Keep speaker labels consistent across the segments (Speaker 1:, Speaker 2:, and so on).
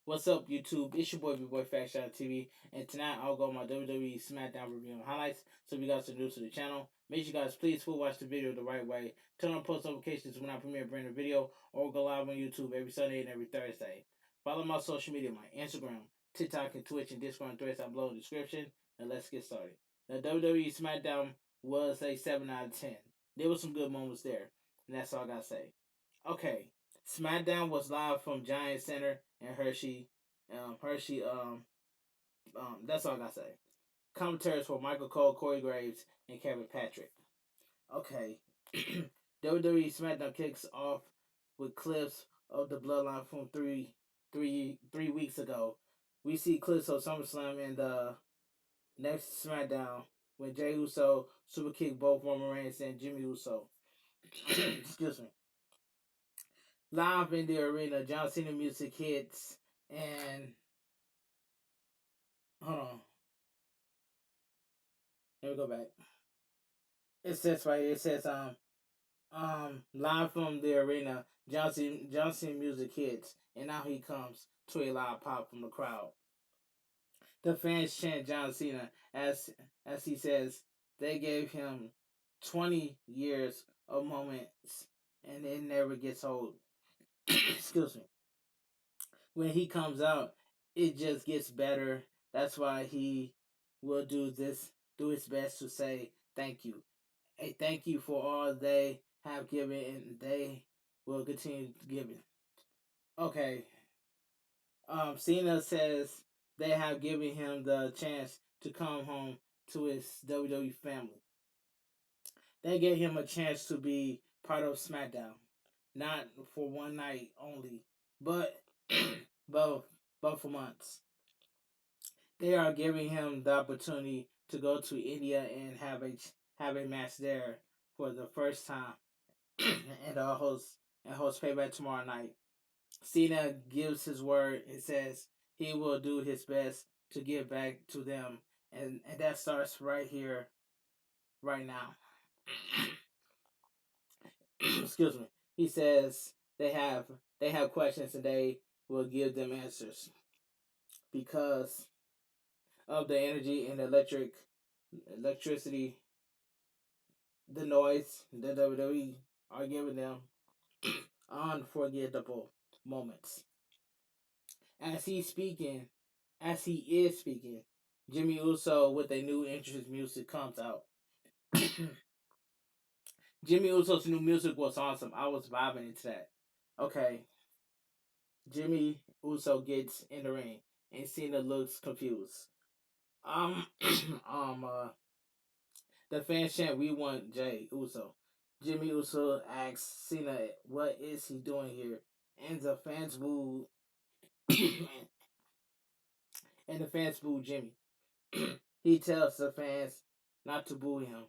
Speaker 1: What's up, YouTube? It's your boy, Bigboyfactsjonnytv, and tonight I'll go on my WWE Smackdown review and highlights. So if you guys are new to the channel, make sure you guys please full watch the video the right way. Turn on post notifications when I premiere a brand new video, or go live on YouTube every Sunday and every Thursday. Follow my social media, my Instagram, TikTok, and Twitch, and Discord and threads down below in the description. And let's get started. The WWE Smackdown was a 7 out of 10. There were some good moments there, and that's all I gotta say. Okay, SmackDown was live from Giant Center in Hershey. That's all I gotta say. Commentators were Michael Cole, Corey Graves, and Kevin Patrick. Okay, WWE SmackDown kicks off with clips of the Bloodline from three weeks ago. We see clips of SummerSlam in the next SmackDown when Jey Uso super kicked both Roman Reigns and Jimmy Uso. Excuse me. Live in the arena, John Cena music hits, and hold on, let me go back. It says right here, it says live from the arena, Johnson music hits, and now he comes to a loud pop from the crowd. The fans chant John Cena as he says they gave him 20 years of moments, and it never gets old. Excuse me. When he comes out, it just gets better. That's why he will do his best to say thank you. A thank you for all they have given, and they will continue giving. Okay. Cena says they have given him the chance to come home to his WWE family. They gave him a chance to be part of SmackDown, not for one night only, but but for months. They are giving him the opportunity to go to India and have a match there for the first time, and host Payback tomorrow night. Cena gives his word. It says he will do his best to give back to them, and that starts right here, right now. Excuse me. He says they have questions and they will give them answers because of the energy and electricity, the noise the WWE are giving them unforgettable moments. As he's speaking, as he is speaking, Jimmy Uso with a new entrance music comes out. Jimmy Uso's new music was awesome. I was vibing into that. Okay, Jimmy Uso gets in the ring and Cena looks confused. Um, um, uh, the fans chant, "We want Jey Uso." Jimmy Uso asks Cena, "What is he doing here?" And the fans boo, and the fans boo Jimmy. He tells the fans not to boo him.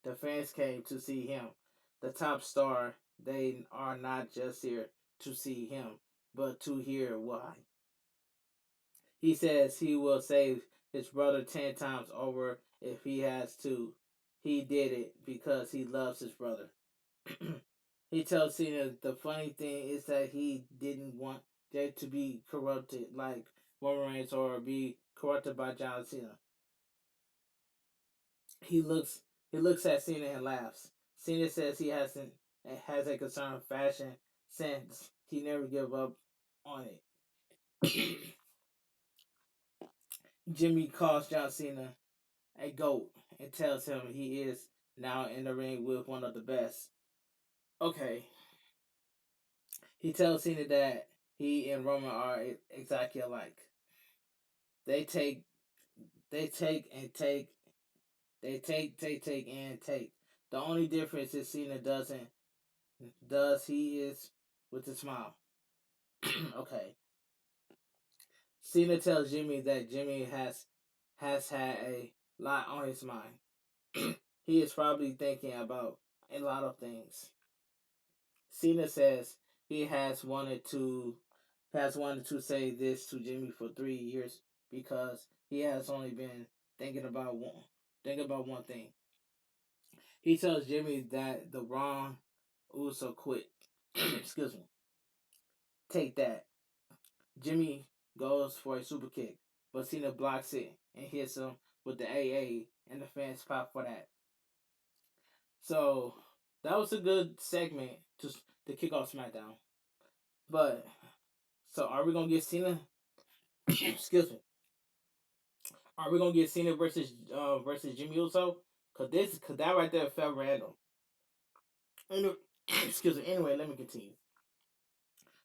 Speaker 1: The fans came to see him, the top star. They are not just here to see him, but to hear why. He says he will save his brother 10 times over if he has to. He did it because he loves his brother. He tells Cena the funny thing is that he didn't want Jey to be corrupted like Roman Reigns or be corrupted by John Cena. He looks he looks at Cena and laughs. Cena says he has a concern of fashion since he never give up on it. Jimmy calls John Cena a GOAT and tells him he is now in the ring with one of the best. Okay. He tells Cena that he and Roman are exactly alike. They take they take and take take and take. The only difference is Cena does he is with a smile. Okay. Cena tells Jimmy that Jimmy has had a lot on his mind. He is probably thinking about a lot of things. Cena says he has wanted to say this to Jimmy for 3 years because he has only been thinking about one thing. He tells Jimmy that the wrong Uso quit. Excuse me. Take that. Jimmy goes for a super kick, but Cena blocks it and hits him with the AA, and the fans pop for that. So that was a good segment to kick off SmackDown. But so are we gonna get Cena? Excuse me. Are we gonna get Cena versus Jimmy Uso? Cause that right there felt random. Excuse me. Anyway, let me continue.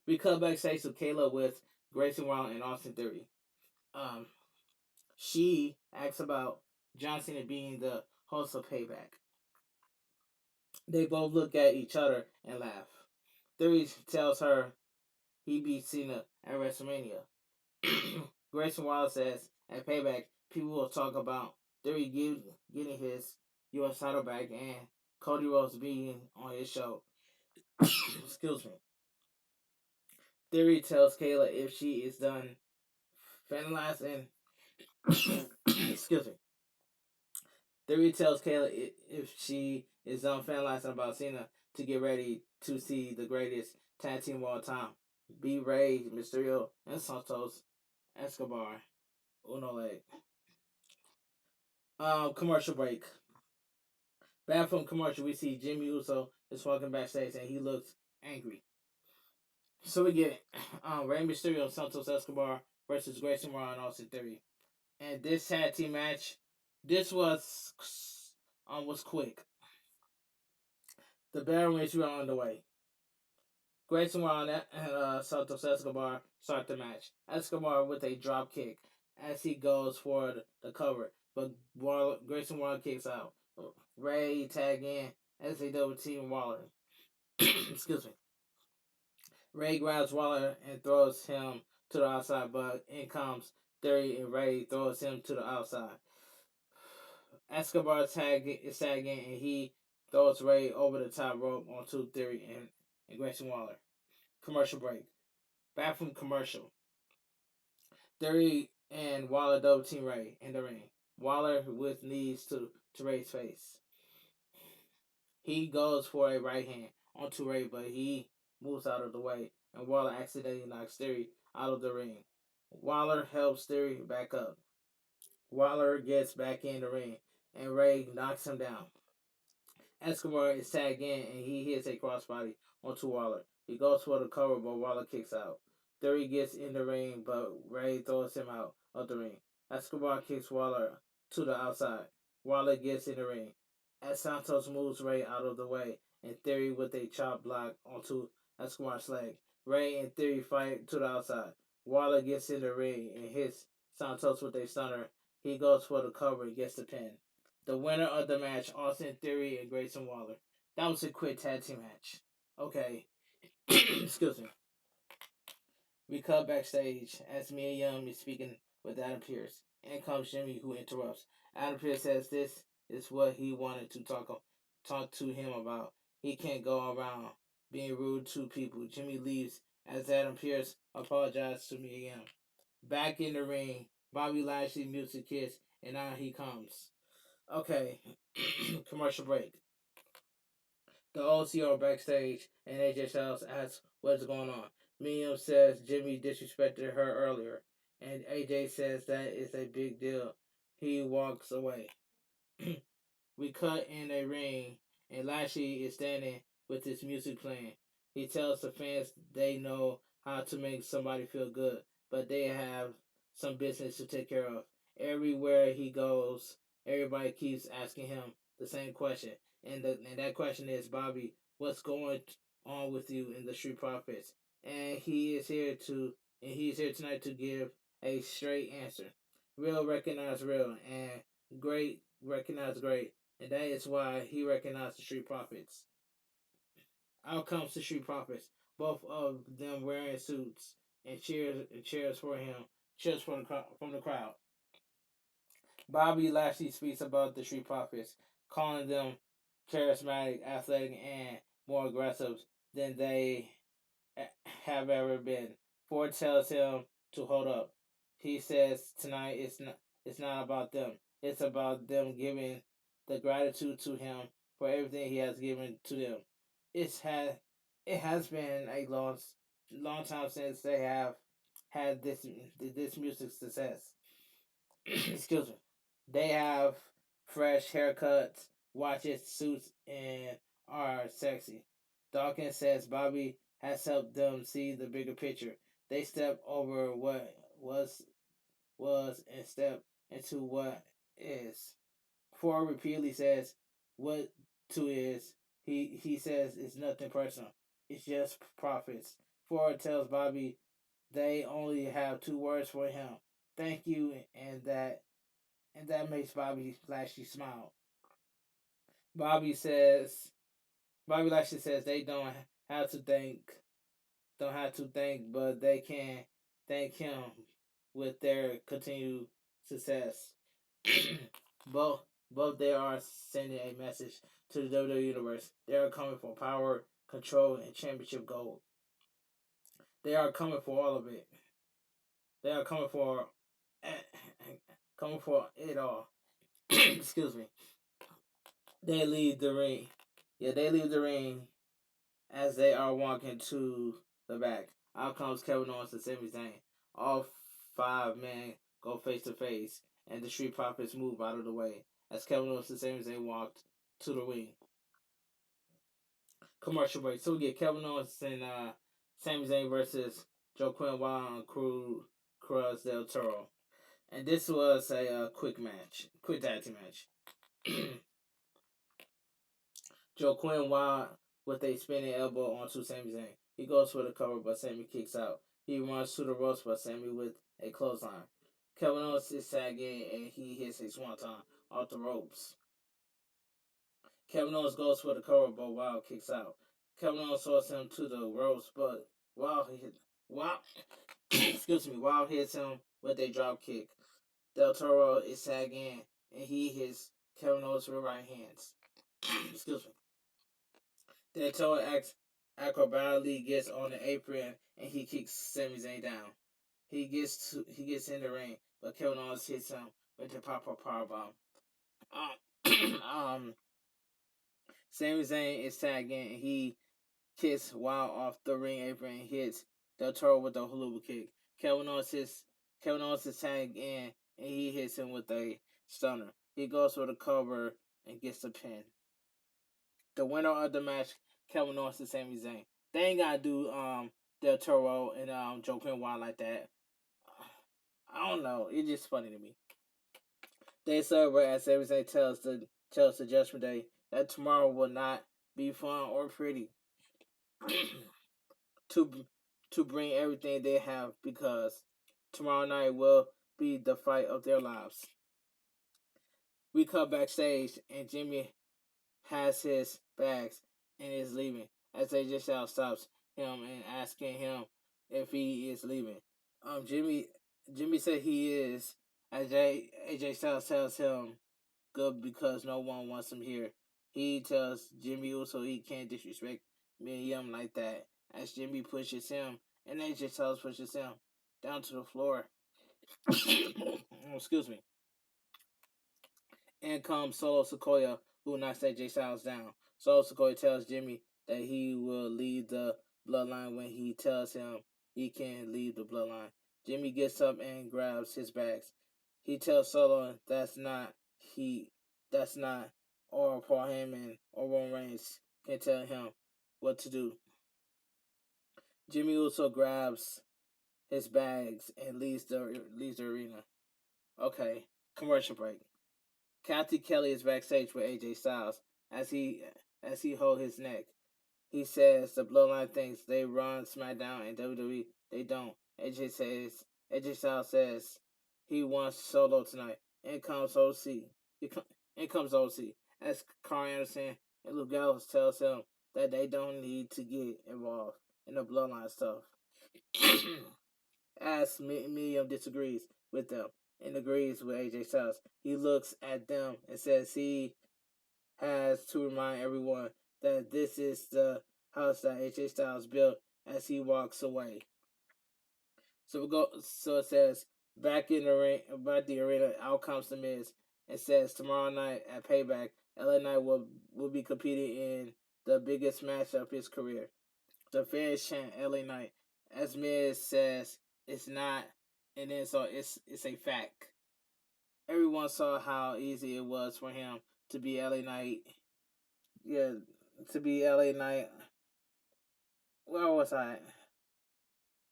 Speaker 1: We cut backstage to Kayla with Grayson Waller and Austin Theory. Um, she asks about John Cena being the host of Payback. They both look at each other and laugh. Theory tells her he beat Cena at WrestleMania. Grayson Waller says at Payback, people will talk about Theory getting his U.S. title back and Cody Rhodes being on his show. Excuse me. Theory tells Kayla if she is done finalizing. Excuse me. Theory tells Kayla if she is done fantasizing about Cena to get ready to see the greatest tag team of all time. B. Ray, Mysterio, and Santos Escobar. Uno leg. Commercial break. Back from commercial, we see Jimmy Uso is walking backstage and he looks angry. So we get Rey Mysterio and Santos Escobar versus Grayson Waller and Austin Theory. And this tag team match, this was quick. The battle match were on the way. Grayson Waller and Santos Escobar start the match. Escobar with a drop kick as he goes for the cover, but Grayson Waller kicks out. Ray tag in as they double team Waller. Excuse me. Ray grabs Waller and throws him to the outside, but in comes Theory and Ray throws him to the outside. Escobar is tagging and he throws Ray over the top rope onto Theory and Grayson Waller. Commercial break. Back from commercial. Theory and Waller double team Ray in the ring. Waller with knees to Ray's face. He goes for a right hand onto Ray, but he moves out of the way, and Waller accidentally knocks Theory out of the ring. Waller helps Theory back up. Waller gets back in the ring, and Ray knocks him down. Escobar is tagged in, and he hits a crossbody onto Waller. He goes for the cover, but Waller kicks out. Theory gets in the ring, but Ray throws him out of the ring. Escobar kicks Waller to the outside. Waller gets in the ring. As Santos moves Ray out of the way, and Theory with a chop block onto Escobar's leg. Ray and Theory fight to the outside. Waller gets in the ring and hits Santos with a stunner. He goes for the cover and gets the pin. The winner of the match, Austin Theory and Grayson Waller. That was a quick tag team match. Okay. Excuse me. We cut backstage as Mia Young is speaking with Adam Pearce. In comes Jimmy, who interrupts. Adam Pearce says this is what he wanted to talk to him about. He can't go around being rude to people. Jimmy leaves as Adam Pearce apologizes to Mia Young. Back in the ring, Bobby Lashley music hits, and now he comes. Okay, commercial break. The OCO backstage, and AJ Styles asks what's going on. Miriam says Jimmy disrespected her earlier, and AJ says that is a big deal. He walks away. We cut in a ring, and Lashley is standing with his music playing. He tells the fans they know how to make somebody feel good, but they have some business to take care of. Everywhere he goes, everybody keeps asking him the same question, and that question is, Bobby, what's going on with you in the Street Profits? And he's here tonight to give a straight answer. Real recognize real, and great recognize great, and that is why he recognized the Street Profits. Out comes the Street Profits, both of them wearing suits, and cheers for him, cheers from the crowd. Bobby Lashley speaks about the Street Profits, calling them charismatic, athletic, and more aggressive than they have ever been. Ford tells him to hold up. He says tonight it's not about them. It's about them giving the gratitude to him for everything he has given to them. It has been a long time since they have had this music success. Excuse me. They have fresh haircuts, watches, suits, and are sexy. Dawkins says Bobby has helped them see the bigger picture. They step over what was and step into what is. Ford repeatedly says what to is. He says it's nothing personal. It's just profits. Ford tells Bobby they only have two words for him. Thank you, and that makes Bobby Lashley smile. Bobby says Bobby Lashley says they have to thank don't have to thank, but they can thank him with their continued success. both both they are sending a message to the WWE universe. They are coming for power, control, and championship gold. They are coming for all of it. They are coming for it all. Excuse me. They leave the ring. Yeah, they leave the ring as they are walking to the back. Out comes Kevin Owens and Sami Zayn. All five men go face to face, and the Street Profits move out of the way as Kevin Owens and Sami Zayn walked to the ring. Commercial break. So we get Kevin Owens and Sami Zayn versus Joe Quinn Wild and Cruz del Toro. And this was a quick tag team match. Joe Quinn Wild with a spinning elbow onto Sami Zayn. He goes for the cover, but Sami kicks out. He runs to the ropes, but Sami with a clothesline. Kevin Owens is tagging and he hits a swanton off the ropes. Kevin Owens goes for the cover, but Wild kicks out. Kevin Owens throws him to the ropes, but Wild excuse me, Wild hits him with a drop kick. Del Toro is tagging and he hits Kevin Owens with right hands. Excuse me. Del Toro acrobatically gets on the apron and he kicks Sami Zayn down. He gets in the ring, but Kevin Owens hits him with the pop-up powerbomb. Um, Sami Zayn is tagging and he kicks Wild off the ring apron and hits Del Toro with the haluva kick. Kevin Owens is tagged in and he hits him with a stunner. He goes for the cover and gets the pin. The winner of the match, Kevin Owens and Sami Zayn. They ain't gotta do Del Toro and Joe Quinn Wild like that. I don't know. It's just funny to me. They celebrate as Sami Zayn tells the Judgment Day that tomorrow will not be fun or pretty. to to bring everything they have because tomorrow night will be the fight of their lives. We come backstage and Jimmy has his bags and is leaving as AJ Styles stops him and asking him if he is leaving. Jimmy said he is. As AJ Styles tells him good because no one wants him here. He tells Jimmy Uso he can't disrespect me and him like that. As Jimmy pushes him and AJ Styles pushes him down to the floor. Excuse me. In comes Solo Sikoa, who knocks AJ Styles down. Solo Sikoa tells Jimmy that he will leave the bloodline when he tells him he can leave the bloodline. Jimmy gets up and grabs his bags. He tells Solo that's not or Paul Heyman or Roman Reigns can tell him what to do. Jimmy also grabs his bags and leaves the arena. Okay, commercial break. Kathy Kelly is backstage with AJ Styles as he hold his neck. He says the Bloodline thinks they run SmackDown and WWE they don't. AJ Styles says he wants Solo tonight. In comes OC. In comes OC as Carl Anderson and Luke Gallows tells him that they don't need to get involved in the Bloodline stuff. As Medium disagrees with them and agrees with AJ Styles. He looks at them and says he has to remind everyone that this is the house that AJ Styles built as he walks away. So it says back in the ring, about the arena, out comes the Miz and says tomorrow night at Payback, LA Knight will be competing in the biggest match of his career. The fans chant LA Knight as Miz says it's not, and then so it's a fact. Everyone saw how easy it was for him to be LA Knight. Yeah, to be LA Knight. Where was I?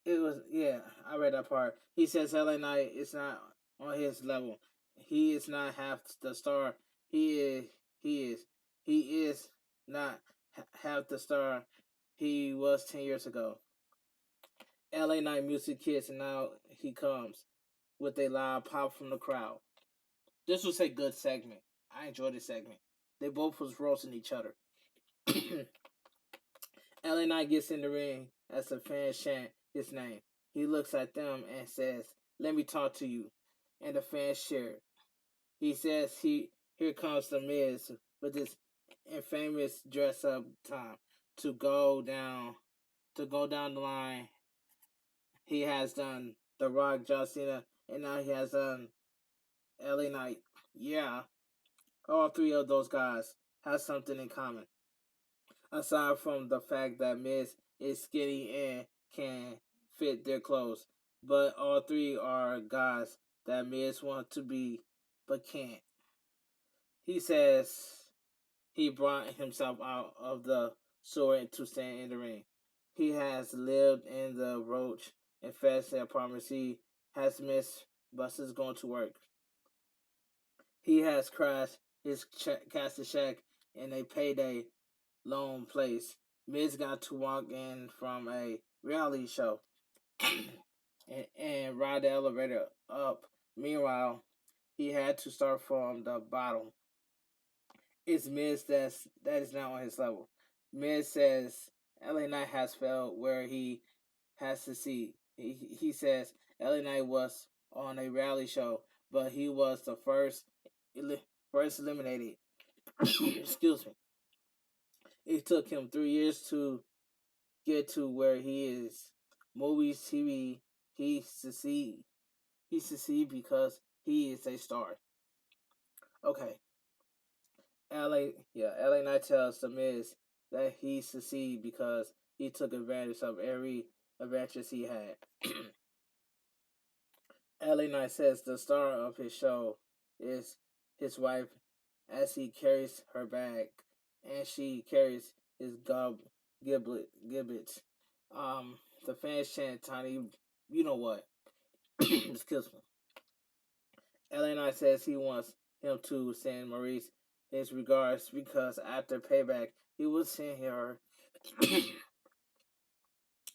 Speaker 1: It was, yeah. I read that part. He says LA Knight is not on his level. He is not half the star. He is. He is. He is not half the star he was 10 years ago. LA Knight music hits, and now he comes with a loud pop from the crowd. This was a good segment. I enjoyed this segment. They both was roasting each other. LA Knight gets in the ring as the fans chant his name. He looks at them and says, "Let me talk to you." And the fans cheer. He says, "Here comes the Miz with his infamous dress up time to go down the line. He has done The Rock, John Cena, and now he has done LA Knight. Yeah, all three of those guys have something in common. Aside from the fact that Miz is skinny and can fit their clothes, but all three are guys that Miz wants to be but can't. He says he brought himself out of the sewer to stand in the ring. He has lived in the roach infested apartments. He has missed buses going to work. He has crashed his castle shack in a payday loan place. Miz got to walk in from a reality show and ride the elevator up. Meanwhile, he had to start from the bottom. It's Miz that is not on his level. Miz says LA Knight has failed where he has succeeded. He says LA Knight was on a reality show, but he was the first eliminated. Excuse me. It took him 3 years to get to where he is. Movies, TV, he succeed. He succeed because he is a star. Okay, LA Knight tells the Miz that he succeed because he took advantage of every advantage he had. LA Knight says the star of his show is his wife as he carries her bag and she carries his giblets. The fans chant Tiny, you know what? Excuse me. LA Knight says he wants him to send Maurice his regards because after payback he will send her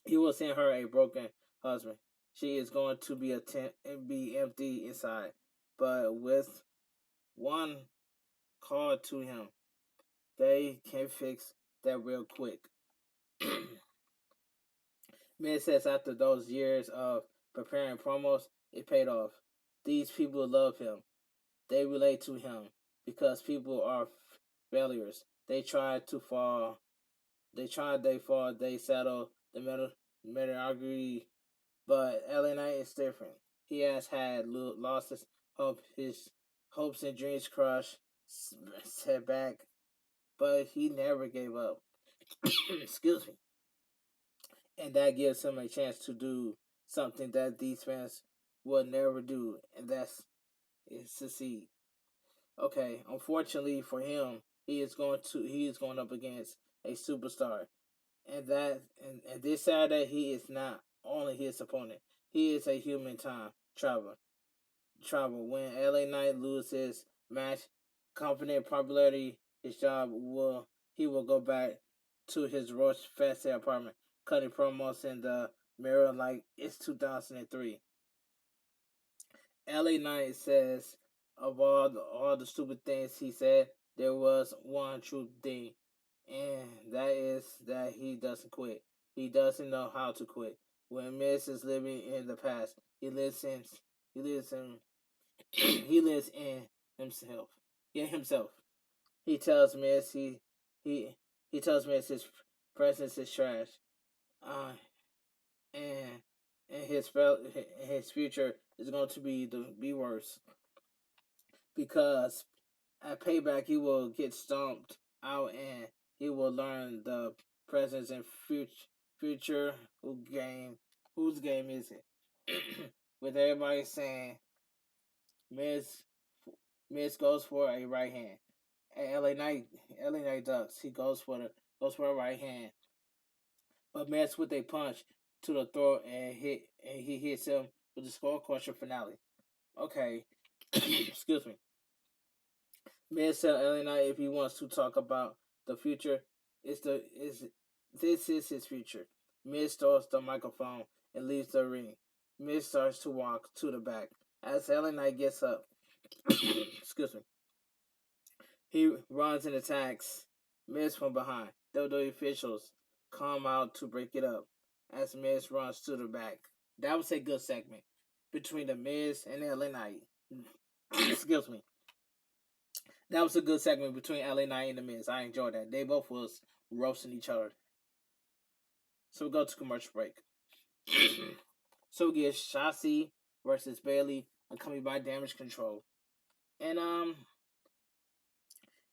Speaker 1: he will send her a broken husband. She is going to be empty inside, but with one call to him, they can fix that real quick. Miz says after those years of preparing promos, it paid off. These people love him. They relate to him because people are failures. They try to fall. They fall. They settle the mediocrity. But LA Knight is different. He has had lost his hopes and dreams crushed, set back, but he never gave up. Excuse me. And that gives him a chance to do something that these fans will never do, and that's is succeed. Okay, unfortunately for him, he is going up against a superstar, and this Saturday he is not only his opponent, he is a human time traveler. When LA Knight loses his match, confident popularity, his job will he will go back to his Roach Fest apartment, cutting promos in the mirror like it's 2003. LA Knight says of all the stupid things he said, there was one true thing, and that is that he doesn't quit. He doesn't know how to quit. When Miz is living in the past, he lives in he lives in himself. Yeah, himself. He tells Miz he he tells Miz his presence is trash. Uh, and his future is going to be worse because at payback he will get stomped out and he will learn the presence and future whose game is it? with everybody saying Miz Miz goes for a right hand. And LA Knight ducks. He goes for a right hand, but Miz with a punch to the throat and he hits him with the skull crusher finale. Okay, excuse me. Miz tell LA Knight if he wants to talk about the future, is this is his future. Miz throws the microphone and leaves the ring. Miz starts to walk to the back. As LA Knight gets up, excuse me, he runs and attacks Miz from behind. WWE officials come out to break it up as Miz runs to the back. That was a good segment between the Miz and LA Knight. Excuse me. That was a good segment between LA Knight and the Miz. I enjoyed that. They both was roasting each other. So we go to commercial break. So we get Shotzi versus Bailey, accompanied by Damage Control. And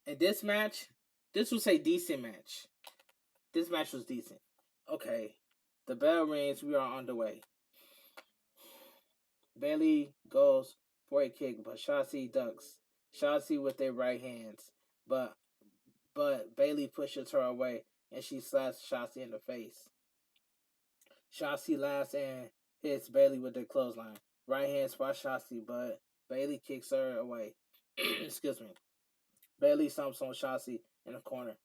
Speaker 1: in this match, this was a decent match. This match was decent. Okay, the bell rings. We are underway. Bailey goes for a kick, but Shotzi ducks. Shotzi with their right hands, but Bailey pushes her away and she slaps Shotzi in the face. Shotzi laughs and hits Bailey with the clothesline. Right hand spot Shotzi, but Bailey kicks her away. Excuse me. Bailey stomps on Shotzi in the corner.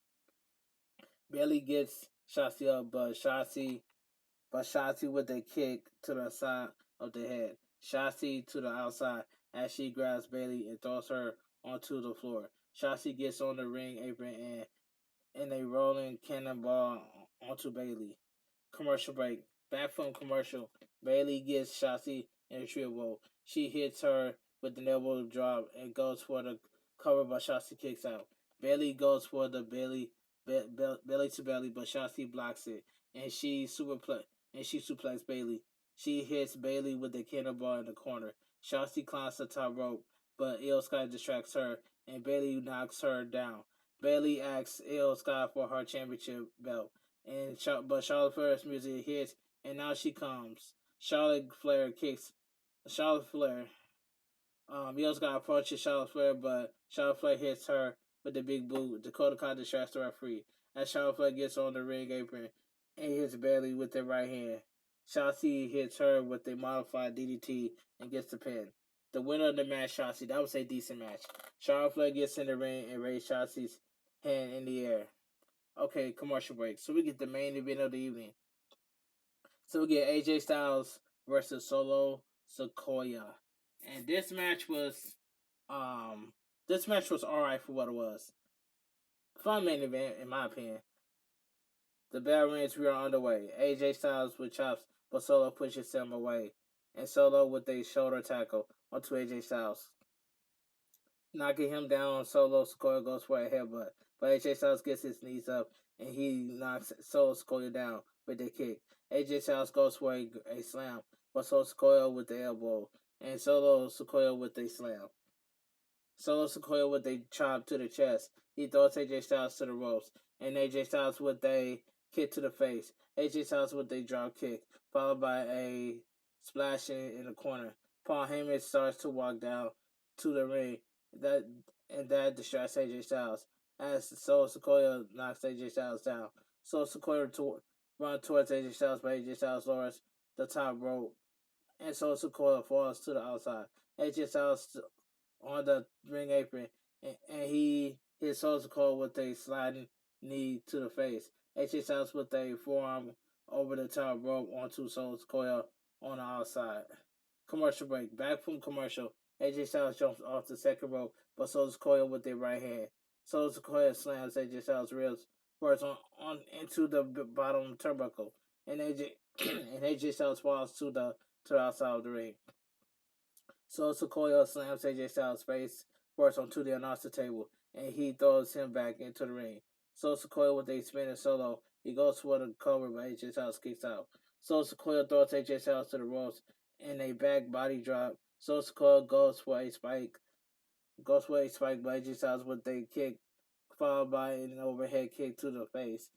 Speaker 1: Bailey gets Shotzi up, but Shotzi with a kick to the side of the head. Shotzi to the outside as she grabs Bailey and throws her onto the floor. Shotzi gets on the ring apron and a rolling cannonball onto Bailey. Commercial break. Back from commercial, Bailey gets Shotzi in a trio. She hits her with the elbow drop and goes for the cover, but Shotzi kicks out. Bailey goes for the belly to belly, but Shotzi blocks it, and she suplex Bailey. She hits Bailey with the cannonball in the corner. Shotzi climbs the top rope, but Io Sky distracts her, and Bailey knocks her down. Bailey asks Io Sky for her championship belt, but Charlotte Flair's music hits, and now she comes. Charlotte Flair kicks. Charlotte Flair. Io Sky approaches Charlotte Flair, but Charlotte Flair hits her with the big boot. Dakota Kai distracts the referee as Charlotte Flair gets on the ring apron and hits Bailey with the right hand. Shotzi hits her with a modified DDT and gets the pin. The winner of the match, Shotzi. That was a decent match. Charlotte Flair gets in the ring and raises Shotzi's hand in the air. Okay, commercial break. So we get the main event of the evening. So we get AJ Styles versus Solo Sikoa. And this match was alright for what it was. Fun main event, in my opinion. The bell rings, we are underway. AJ Styles with chops, but Solo pushes him away. And Solo with a shoulder tackle onto AJ Styles. Knocking him down, Solo Sikoa goes for a headbutt. But AJ Styles gets his knees up and he knocks Solo Sikoa down with a kick. AJ Styles goes for a slam, but Solo Sikoa with the elbow. And Solo Sikoa with a slam. Solo Sikoa with a chop to the chest. He throws AJ Styles to the ropes. And AJ Styles with a kick to the face. AJ Styles with a drop kick, followed by a splash in the corner. Paul Heyman starts to walk down to the ring. That distracts AJ Styles as Solo Sikoa knocks AJ Styles down. Solo Sikoa runs towards AJ Styles, but AJ Styles lowers the top rope, and Solo Sikoa falls to the outside. AJ Styles on the ring apron, and he hits Solo Sikoa with a sliding knee to the face. AJ Styles with a forearm over the top rope onto Solo Sikoa on the outside. Commercial break. Back from commercial, AJ Styles jumps off the second rope, but Solo Sikoa with their right hand. Solo Sikoa slams AJ Styles' ribs first on into the bottom turnbuckle, and AJ Styles falls to the outside of the ring. Solo Sikoa slams AJ Styles' face first onto the announcer table, and he throws him back into the ring. Solo Sikoa with a spinning solo. He goes for the cover, but AJ Styles kicks out. Solo Sikoa throws AJ Styles to the ropes in a back body drop. Solo Sikoa goes for a spike, but AJ Styles with a kick, followed by an overhead kick to the face,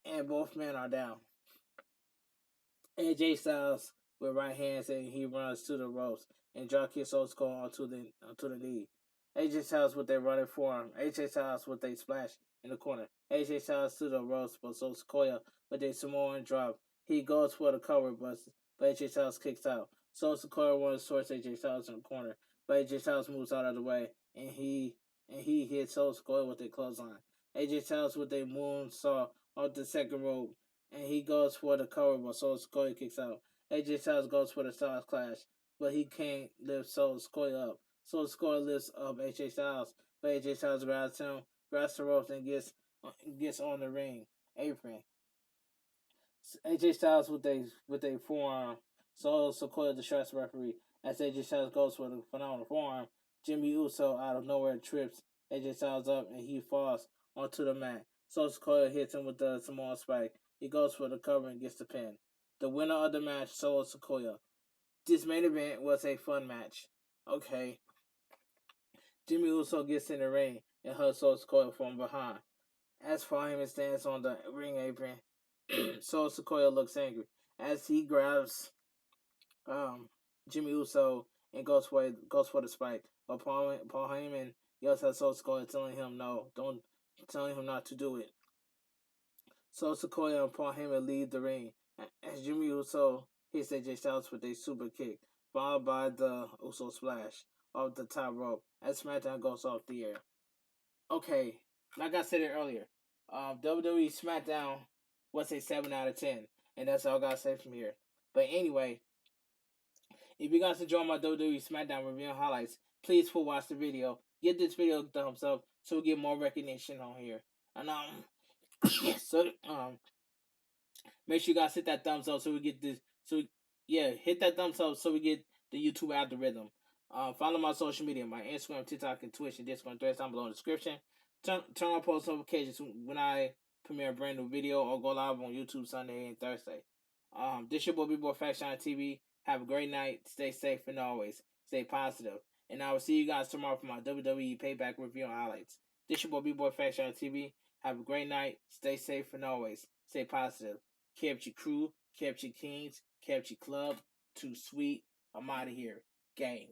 Speaker 1: and both men are down. AJ Styles with right hands, and he runs to the ropes and drop kicks Old School onto the knee. AJ Styles with a running forearm. AJ Styles with a splash in the corner. AJ Styles to the ropes, but so Sequoia with a Samoan drop. He goes for the cover, but AJ Styles kicks out. So Sequoia runs towards AJ Styles in the corner, but AJ Styles moves out of the way, and he hits So Sequoia with a clothesline. AJ Styles with a moonsault off the second rope, and he goes for the cover, but So Sequoia kicks out. AJ Styles goes for the Styles Clash, but he can't lift So Sequoia up. So Sequoia lifts up AJ Styles, but AJ Styles grabs him, grabs the ropes, and gets on the ring apron. AJ Styles with a forearm. So Sequoia distracts the referee as AJ Styles goes for the phenomenal forearm. Jimmy Uso out of nowhere trips AJ Styles up and he falls onto the mat. So Sequoia hits him with the Samoan spike. He goes for the cover and gets the pin. The winner of the match, Solo Sequoia. This main event was a fun match. Okay. Jimmy Uso gets in the ring and hugs Solo Sequoia from behind. As Paul Heyman stands on the ring apron, Solo Sequoia looks angry as he grabs Jimmy Uso and goes for the spike. But Paul Heyman yells at Solo Sequoia, telling him telling him not to do it. Solo Sequoia and Paul Heyman leave the ring as Jimmy Uso hits AJ Styles with a super kick, followed by the Uso splash off the top rope as SmackDown goes off the air. Okay, like I said it earlier, WWE Smackdown was a 7 out of 10, and that's all I gotta say from here. But anyway, if you guys enjoy my WWE Smackdown review and highlights, please watch the video. Give this video a thumbs up so we get more recognition on here. And make sure you guys hit that thumbs up so we get this. Hit that thumbs up so we get the YouTube algorithm. Follow my social media, my Instagram, TikTok, and Twitch, and Discord threads down below in the description. Turn on post notifications when I premiere a brand new video or go live on YouTube Sunday and Thursday. This your boy Bigboyfactsjonnytv. Have a great night. Stay safe and always stay positive. And I will see you guys tomorrow for my WWE Payback review and highlights. This your boy Bigboyfactsjonnytv. Have a great night. Stay safe and always stay positive. Kept your crew, kept your kings, kept your club. Too sweet. I'm out of here. Gang.